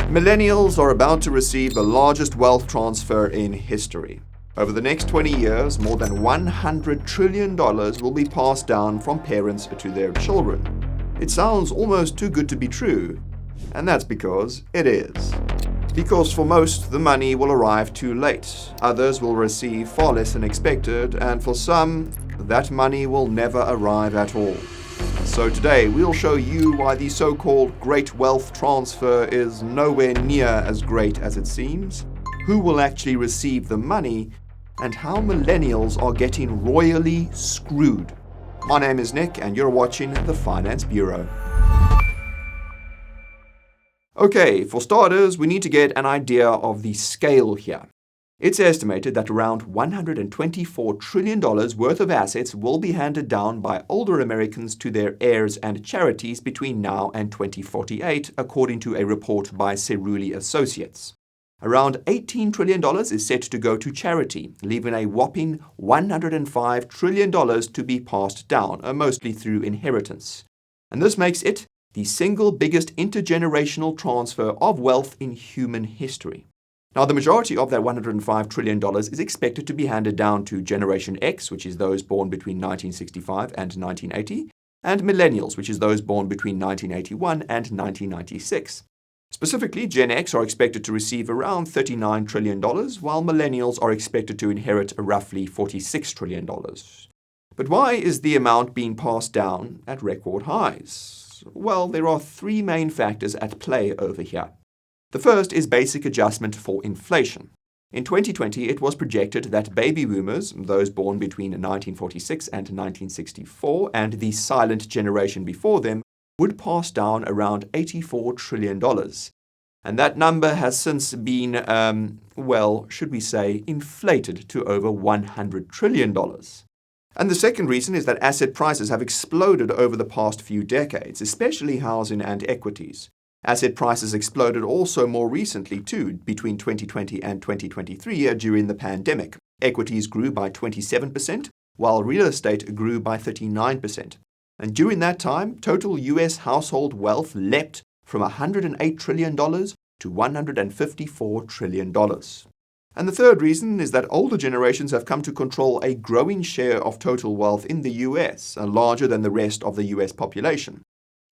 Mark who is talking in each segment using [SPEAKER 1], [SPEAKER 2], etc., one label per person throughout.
[SPEAKER 1] Millennials are about to receive the largest wealth transfer in history. Over the next 20 years, more than $100 trillion will be passed down from parents to their children. It sounds almost too good to be true, and that's because it is. Because for most, the money will arrive too late. Others will receive far less than expected, and for some, that money will never arrive at all. So today, we'll show you why the so-called great wealth transfer is nowhere near as great as it seems, who will actually receive the money, and how millennials are getting royally screwed. My name is Nick, and you're watching the Finance Bureau. Okay, for starters, we need to get an idea of the scale here. It's estimated that around $124 trillion worth of assets will be handed down by older Americans to their heirs and charities between now and 2048, according to a report by Cerulli Associates. Around $18 trillion is set to go to charity, leaving a whopping $105 trillion to be passed down, mostly through inheritance. And this makes it the single biggest intergenerational transfer of wealth in human history. Now, the majority of that $105 trillion is expected to be handed down to Generation X, which is those born between 1965 and 1980, and Millennials, which is those born between 1981 and 1996. Specifically, Gen X are expected to receive around $39 trillion, while Millennials are expected to inherit roughly $46 trillion. But why is the amount being passed down at record highs? Well, there are three main factors at play over here. The first is basic adjustment for inflation. In 2020, it was projected that baby boomers, those born between 1946 and 1964, and the silent generation before them, would pass down around $84 trillion. And that number has since been, should we say, inflated to over $100 trillion. And the second reason is that asset prices have exploded over the past few decades, especially housing and equities. Asset prices exploded also more recently too, between 2020 and 2023 during the pandemic. Equities grew by 27%, while real estate grew by 39%. And during that time, total US household wealth leapt from $108 trillion to $154 trillion. And the third reason is that older generations have come to control a growing share of total wealth in the US, larger than the rest of the US population.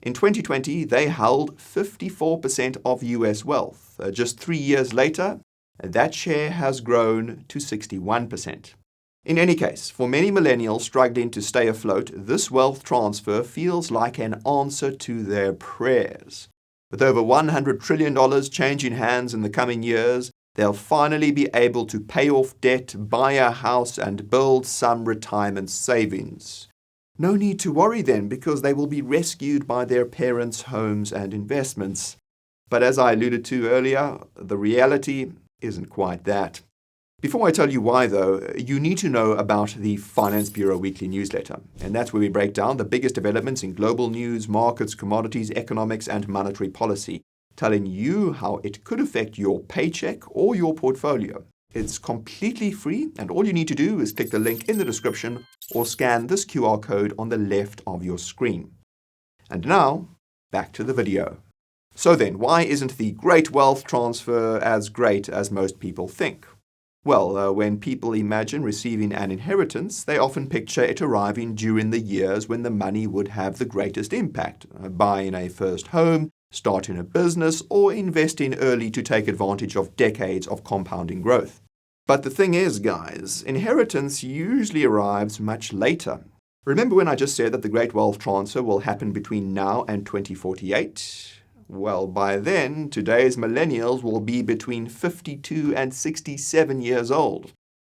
[SPEAKER 1] In 2020, they held 54% of US wealth. Just 3 years later, that share has grown to 61%. In any case, for many millennials struggling to stay afloat, this wealth transfer feels like an answer to their prayers. With over $100 trillion changing hands in the coming years, they'll finally be able to pay off debt, buy a house, and build some retirement savings. No need to worry then, because they will be rescued by their parents' homes and investments. But as I alluded to earlier, the reality isn't quite that. Before I tell you why, though, you need to know about the Finance Bureau Weekly Newsletter. And that's where we break down the biggest developments in global news, markets, commodities, economics, and monetary policy, telling you how it could affect your paycheck or your portfolio. It's completely free, and all you need to do is click the link in the description or scan this QR code on the left of your screen. And now, back to the video. So then, why isn't the great wealth transfer as great as most people think? Well, when people imagine receiving an inheritance, they often picture it arriving during the years when the money would have the greatest impact, buying a first home, starting a business, or investing early to take advantage of decades of compounding growth. But the thing is, guys, inheritance usually arrives much later. Remember when I just said that the great wealth transfer will happen between now and 2048? Well, by then, today's millennials will be between 52 and 67 years old.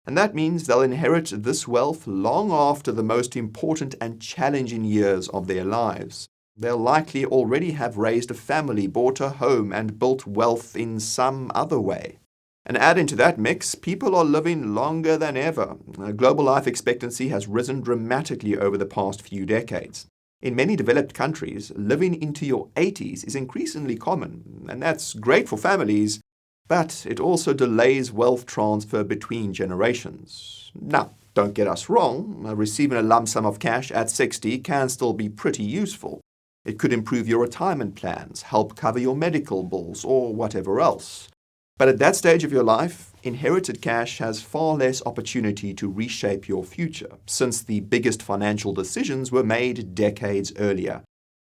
[SPEAKER 1] And that means they'll inherit this wealth long after the most important and challenging years of their lives. They'll likely already have raised a family, bought a home, and built wealth in some other way. And add into that mix, people are living longer than ever. Global life expectancy has risen dramatically over the past few decades. In many developed countries, living into your 80s is increasingly common, and that's great for families, but it also delays wealth transfer between generations. Now, don't get us wrong, receiving a lump sum of cash at 60 can still be pretty useful. It could improve your retirement plans, help cover your medical bills, or whatever else. But at that stage of your life, inherited cash has far less opportunity to reshape your future, since the biggest financial decisions were made decades earlier.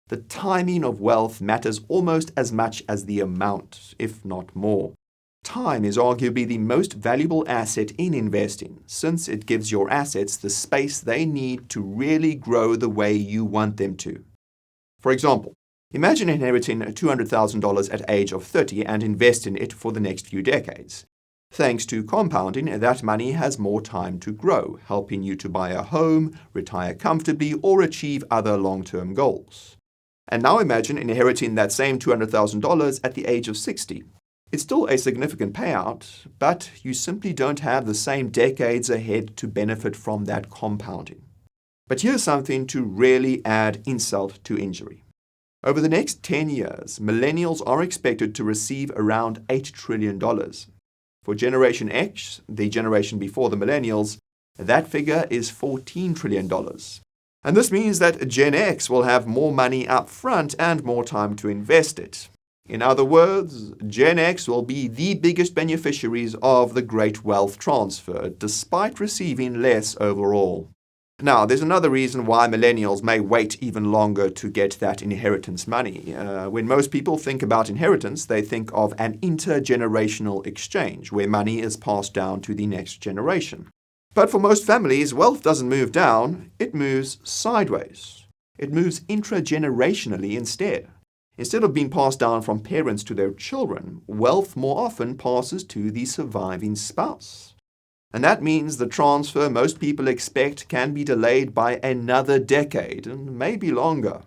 [SPEAKER 1] The timing of wealth matters almost as much as the amount, if not more. Time is arguably the most valuable asset in investing, since it gives your assets the space they need to really grow the way you want them to. For example, imagine inheriting $200,000 at age of 30 and investing it for the next few decades. Thanks to compounding, that money has more time to grow, helping you to buy a home, retire comfortably, or achieve other long-term goals. And now imagine inheriting that same $200,000 at the age of 60. It's still a significant payout, but you simply don't have the same decades ahead to benefit from that compounding. But here's something to really add insult to injury. Over the next 10 years, millennials are expected to receive around $8 trillion. For Generation X, the generation before the millennials, that figure is $14 trillion. And this means that Gen X will have more money up front and more time to invest it. In other words, Gen X will be the biggest beneficiaries of the great wealth transfer, despite receiving less overall. Now, there's another reason why millennials may wait even longer to get that inheritance money. When most people think about inheritance, they think of an intergenerational exchange, where money is passed down to the next generation. But for most families, wealth doesn't move down, it moves sideways. It moves intragenerationally instead. Instead of being passed down from parents to their children, wealth more often passes to the surviving spouse. And that means the transfer most people expect can be delayed by another decade, and maybe longer.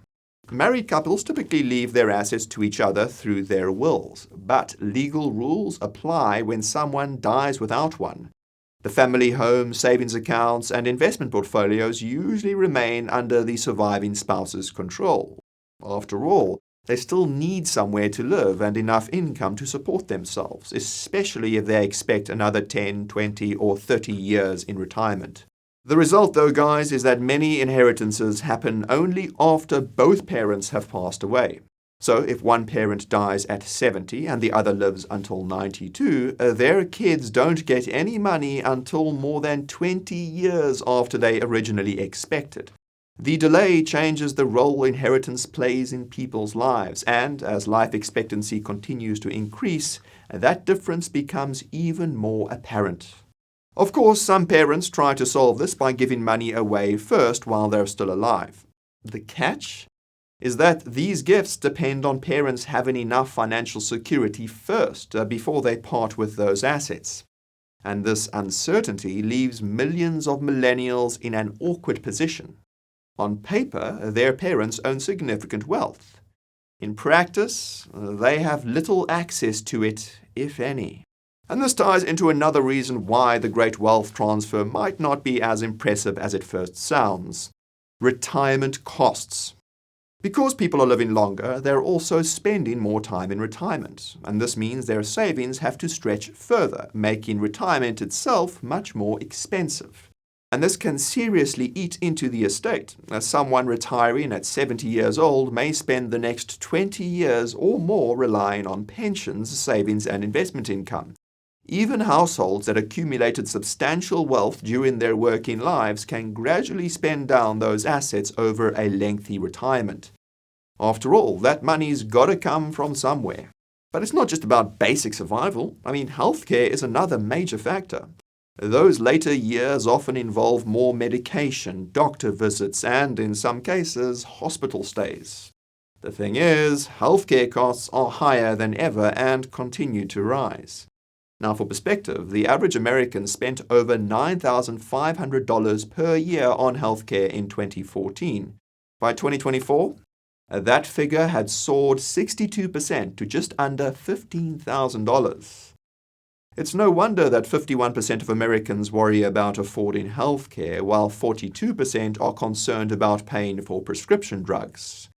[SPEAKER 1] Married couples typically leave their assets to each other through their wills, but legal rules apply when someone dies without one. The family home, savings accounts, and investment portfolios usually remain under the surviving spouse's control. After all, they still need somewhere to live and enough income to support themselves, especially if they expect another 10, 20, or 30 years in retirement. The result, though, guys, is that many inheritances happen only after both parents have passed away. So if one parent dies at 70 and the other lives until 92, their kids don't get any money until more than 20 years after they originally expected. The delay changes the role inheritance plays in people's lives, and as life expectancy continues to increase, that difference becomes even more apparent. Of course, some parents try to solve this by giving money away first while they're still alive. The catch is that these gifts depend on parents having enough financial security first before they part with those assets. And this uncertainty leaves millions of millennials in an awkward position. On paper, their parents own significant wealth. In practice, they have little access to it, if any. And this ties into another reason why the great wealth transfer might not be as impressive as it first sounds. Retirement costs. Because people are living longer, they're also spending more time in retirement, and this means their savings have to stretch further, making retirement itself much more expensive. And this can seriously eat into the estate, as someone retiring at 70 years old may spend the next 20 years or more relying on pensions, savings, and investment income. Even households that accumulated substantial wealth during their working lives can gradually spend down those assets over a lengthy retirement. After all, that money's got to come from somewhere. But it's not just about basic survival. Healthcare is another major factor. Those later years often involve more medication, doctor visits, and, in some cases, hospital stays. The thing is, healthcare costs are higher than ever and continue to rise. Now, for perspective, the average American spent over $9,500 per year on healthcare in 2014. By 2024, that figure had soared 62% to just under $15,000. It's no wonder that 51% of Americans worry about affording healthcare, while 42% are concerned about paying for prescription drugs.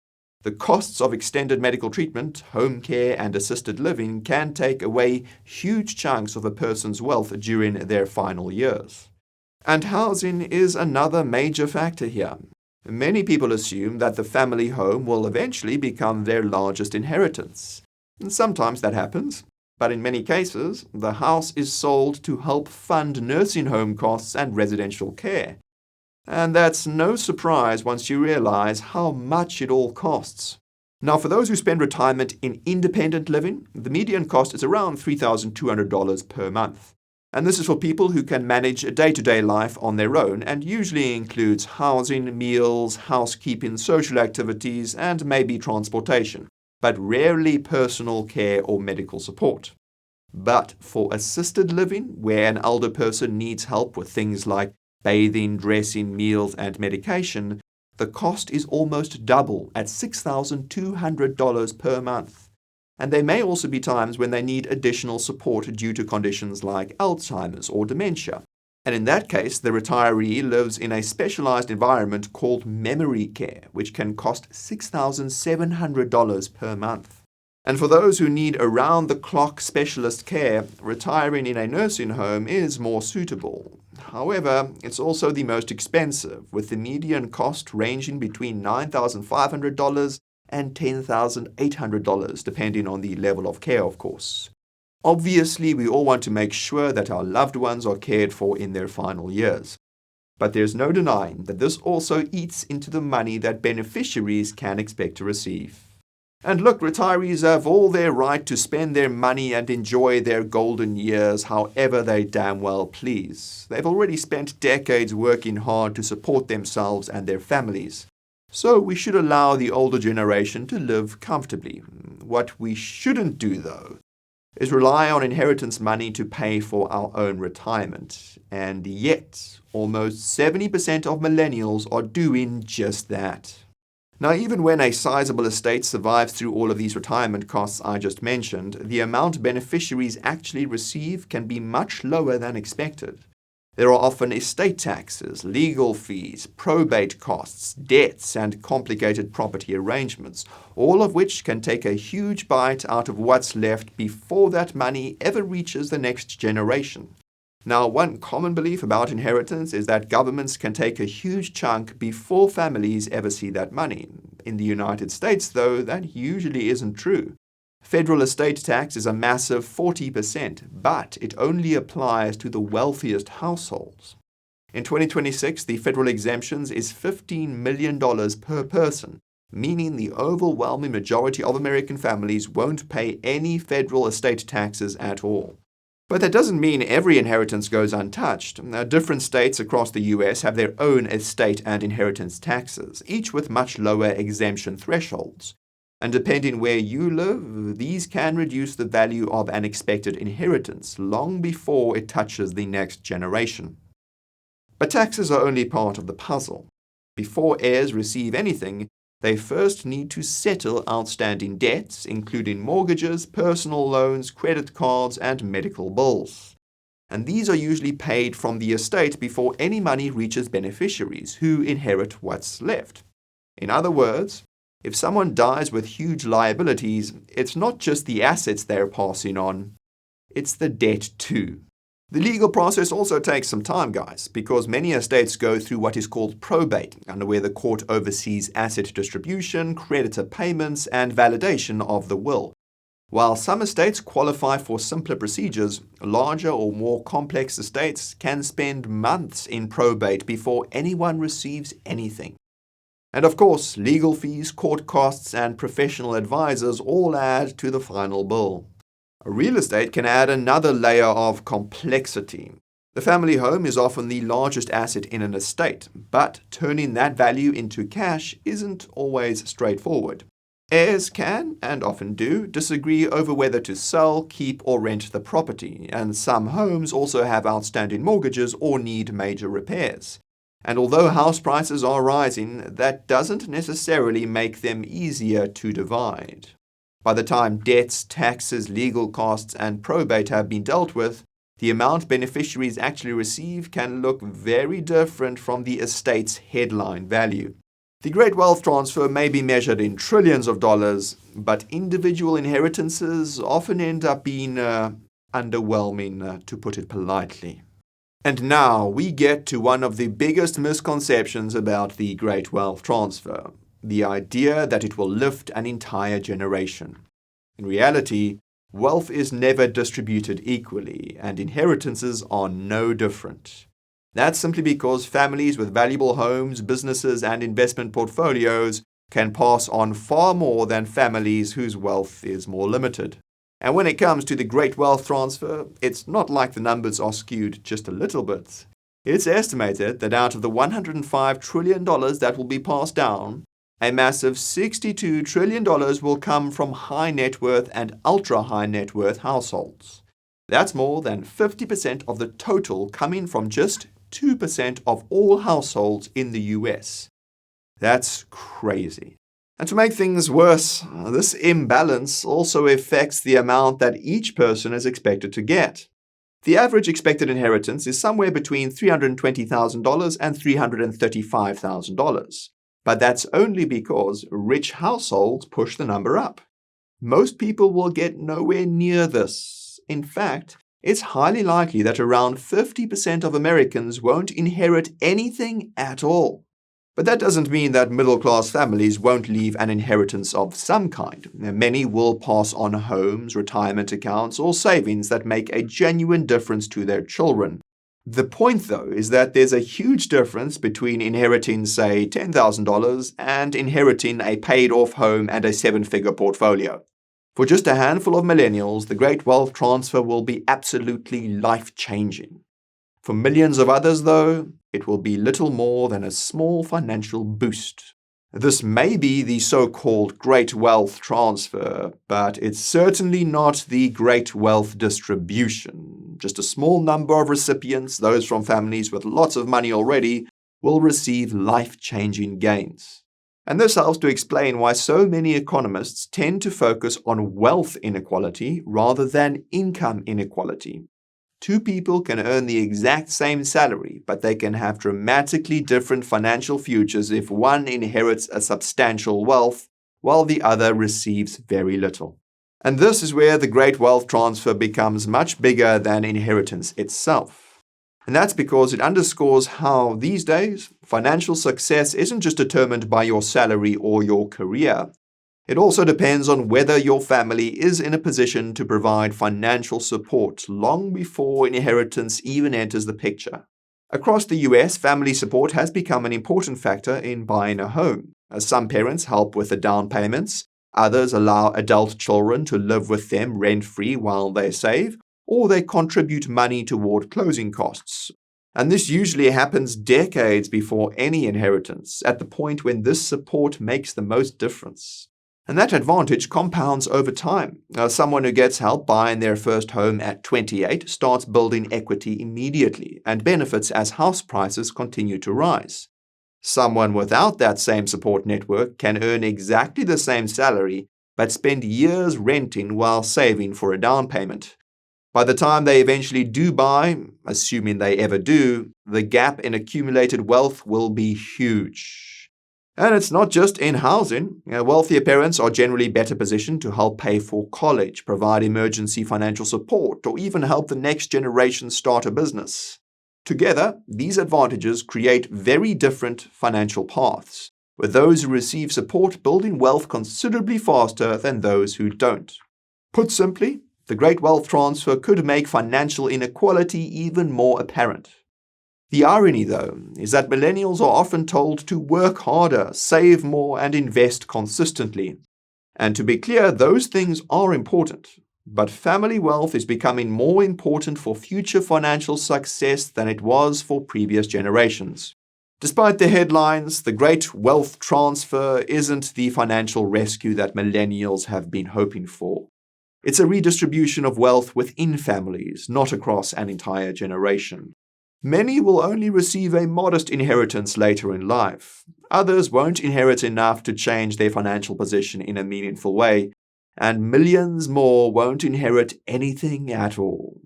[SPEAKER 1] The costs of extended medical treatment, home care, and assisted living can take away huge chunks of a person's wealth during their final years. And housing is another major factor here. Many people assume that the family home will eventually become their largest inheritance. And sometimes that happens, but in many cases, the house is sold to help fund nursing home costs and residential care. And that's no surprise once you realize how much it all costs. Now, for those who spend retirement in independent living, the median cost is around $3,200 per month. And this is for people who can manage a day-to-day life on their own and usually includes housing, meals, housekeeping, social activities, and maybe transportation, but rarely personal care or medical support. But for assisted living, where an elder person needs help with things like bathing, dressing, meals, and medication, the cost is almost double at $6,200 per month. And there may also be times when they need additional support due to conditions like Alzheimer's or dementia. And in that case, the retiree lives in a specialized environment called memory care, which can cost $6,700 per month. And for those who need around-the-clock specialist care, retiring in a nursing home is more suitable. However, it's also the most expensive, with the median cost ranging between $9,500 and $10,800, depending on the level of care, of course. Obviously, we all want to make sure that our loved ones are cared for in their final years. But there's no denying that this also eats into the money that beneficiaries can expect to receive. And look, retirees have all their right to spend their money and enjoy their golden years however they damn well please. They've already spent decades working hard to support themselves and their families. So we should allow the older generation to live comfortably. What we shouldn't do, though, is rely on inheritance money to pay for our own retirement. And yet, almost 70% of millennials are doing just that. Now, even when a sizable estate survives through all of these retirement costs I just mentioned, the amount beneficiaries actually receive can be much lower than expected. There are often estate taxes, legal fees, probate costs, debts, and complicated property arrangements, all of which can take a huge bite out of what's left before that money ever reaches the next generation. Now, one common belief about inheritance is that governments can take a huge chunk before families ever see that money. In the United States, though, that usually isn't true. Federal estate tax is a massive 40%, but it only applies to the wealthiest households. In 2026, the federal exemptions is $15 million per person, meaning the overwhelming majority of American families won't pay any federal estate taxes at all. But that doesn't mean every inheritance goes untouched. Different states across the US have their own estate and inheritance taxes, each with much lower exemption thresholds. And depending where you live, these can reduce the value of an expected inheritance long before it touches the next generation. But taxes are only part of the puzzle. Before heirs receive anything, they first need to settle outstanding debts, including mortgages, personal loans, credit cards, and medical bills. And these are usually paid from the estate before any money reaches beneficiaries, who inherit what's left. In other words, if someone dies with huge liabilities, it's not just the assets they're passing on, it's the debt too. The legal process also takes some time, guys, because many estates go through what is called probate, under where the court oversees asset distribution, creditor payments, and validation of the will. While some estates qualify for simpler procedures, larger or more complex estates can spend months in probate before anyone receives anything. And of course, legal fees, court costs, and professional advisors all add to the final bill. Real estate can add another layer of complexity. The family home is often the largest asset in an estate, but turning that value into cash isn't always straightforward. Heirs can, and often do, disagree over whether to sell, keep, or rent the property, and some homes also have outstanding mortgages or need major repairs. And although house prices are rising, that doesn't necessarily make them easier to divide. By the time debts, taxes, legal costs, and probate have been dealt with, the amount beneficiaries actually receive can look very different from the estate's headline value. The great wealth transfer may be measured in trillions of dollars, but individual inheritances often end up being underwhelming, to put it politely. And now we get to one of the biggest misconceptions about the great wealth transfer, the idea that it will lift an entire generation. In reality, wealth is never distributed equally, and inheritances are no different. That's simply because families with valuable homes, businesses, and investment portfolios can pass on far more than families whose wealth is more limited. And when it comes to the great wealth transfer, it's not like the numbers are skewed just a little bit. It's estimated that out of the $105 trillion that will be passed down, a massive $62 trillion will come from high net worth and ultra high net worth households. That's more than 50% of the total coming from just 2% of all households in the US. That's crazy. And to make things worse, this imbalance also affects the amount that each person is expected to get. The average expected inheritance is somewhere between $320,000 and $335,000. But that's only because rich households push the number up. Most people will get nowhere near this. In fact, it's highly likely that around 50% of Americans won't inherit anything at all. But that doesn't mean that middle-class families won't leave an inheritance of some kind. Many will pass on homes, retirement accounts, or savings that make a genuine difference to their children. The point, though, is that there's a huge difference between inheriting, say, $10,000 and inheriting a paid-off home and a seven-figure portfolio. For just a handful of millennials, the great wealth transfer will be absolutely life-changing. For millions of others, though, it will be little more than a small financial boost. This may be the so-called great wealth transfer, but it's certainly not the great wealth distribution. Just a small number of recipients, those from families with lots of money already, will receive life-changing gains. And this helps to explain why so many economists tend to focus on wealth inequality rather than income inequality. Two people can earn the exact same salary, but they can have dramatically different financial futures if one inherits a substantial wealth, while the other receives very little. And this is where the great wealth transfer becomes much bigger than inheritance itself. And that's because it underscores how, these days, financial success isn't just determined by your salary or your career. It also depends on whether your family is in a position to provide financial support long before inheritance even enters the picture. Across the US, family support has become an important factor in buying a home, as some parents help with the down payments, others allow adult children to live with them rent-free while they save, or they contribute money toward closing costs. And this usually happens decades before any inheritance, at the point when this support makes the most difference. And that advantage compounds over time. Someone who gets help buying their first home at 28 starts building equity immediately and benefits as house prices continue to rise. Someone without that same support network can earn exactly the same salary but spend years renting while saving for a down payment. By the time they eventually do buy, assuming they ever do, the gap in accumulated wealth will be huge. And it's not just in housing. Wealthier parents are generally better positioned to help pay for college, provide emergency financial support, or even help the next generation start a business. Together, these advantages create very different financial paths, with those who receive support building wealth considerably faster than those who don't. Put simply, the great wealth transfer could make financial inequality even more apparent. The irony, though, is that millennials are often told to work harder, save more, and invest consistently. And to be clear, those things are important. But family wealth is becoming more important for future financial success than it was for previous generations. Despite the headlines, the great wealth transfer isn't the financial rescue that millennials have been hoping for. It's a redistribution of wealth within families, not across an entire generation. Many will only receive a modest inheritance later in life. Others won't inherit enough to change their financial position in a meaningful way, and millions more won't inherit anything at all.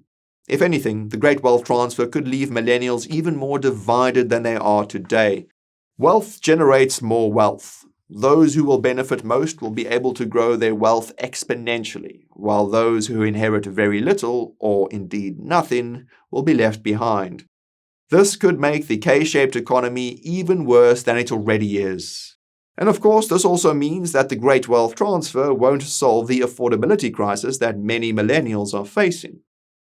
[SPEAKER 1] If anything, the great wealth transfer could leave millennials even more divided than they are today. Wealth generates more wealth. Those who will benefit most will be able to grow their wealth exponentially, while those who inherit very little, or indeed nothing, will be left behind. This could make the K-shaped economy even worse than it already is. And of course, this also means that the great wealth transfer won't solve the affordability crisis that many millennials are facing.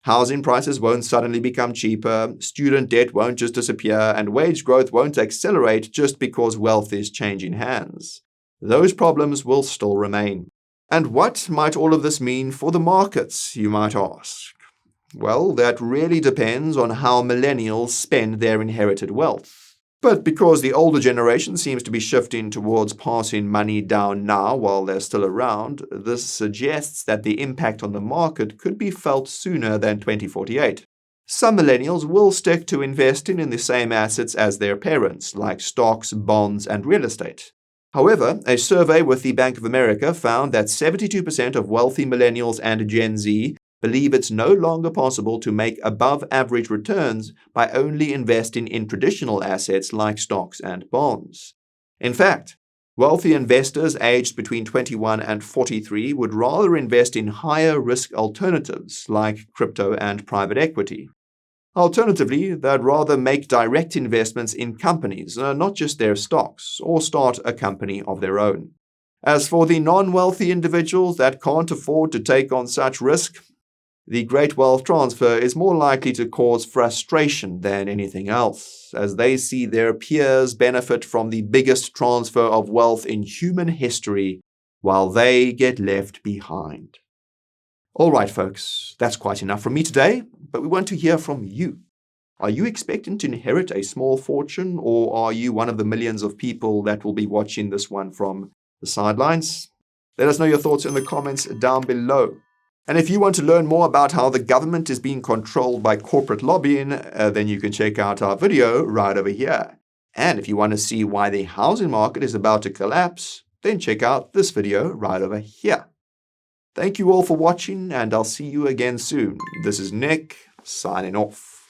[SPEAKER 1] Housing prices won't suddenly become cheaper, student debt won't just disappear, and wage growth won't accelerate just because wealth is changing hands. Those problems will still remain. And what might all of this mean for the markets, you might ask? Well, that really depends on how millennials spend their inherited wealth. But because the older generation seems to be shifting towards passing money down now while they're still around, this suggests that the impact on the market could be felt sooner than 2048. Some millennials will stick to investing in the same assets as their parents, like stocks, bonds, and real estate. However, a survey with the Bank of America found that 72% of wealthy millennials and Gen Z believe it's no longer possible to make above-average returns by only investing in traditional assets like stocks and bonds. In fact, wealthy investors aged between 21 and 43 would rather invest in higher-risk alternatives like crypto and private equity. Alternatively, they'd rather make direct investments in companies, not just their stocks, or start a company of their own. As for the non-wealthy individuals that can't afford to take on such risk, the great wealth transfer is more likely to cause frustration than anything else, as they see their peers benefit from the biggest transfer of wealth in human history, while they get left behind. Alright folks, that's quite enough from me today, but we want to hear from you. Are you expecting to inherit a small fortune, or are you one of the millions of people that will be watching this one from the sidelines? Let us know your thoughts in the comments down below. And if you want to learn more about how the government is being controlled by corporate lobbying, then you can check out our video right over here. And if you want to see why the housing market is about to collapse, then check out this video right over here. Thank you all for watching, and I'll see you again soon. This is Nick, signing off.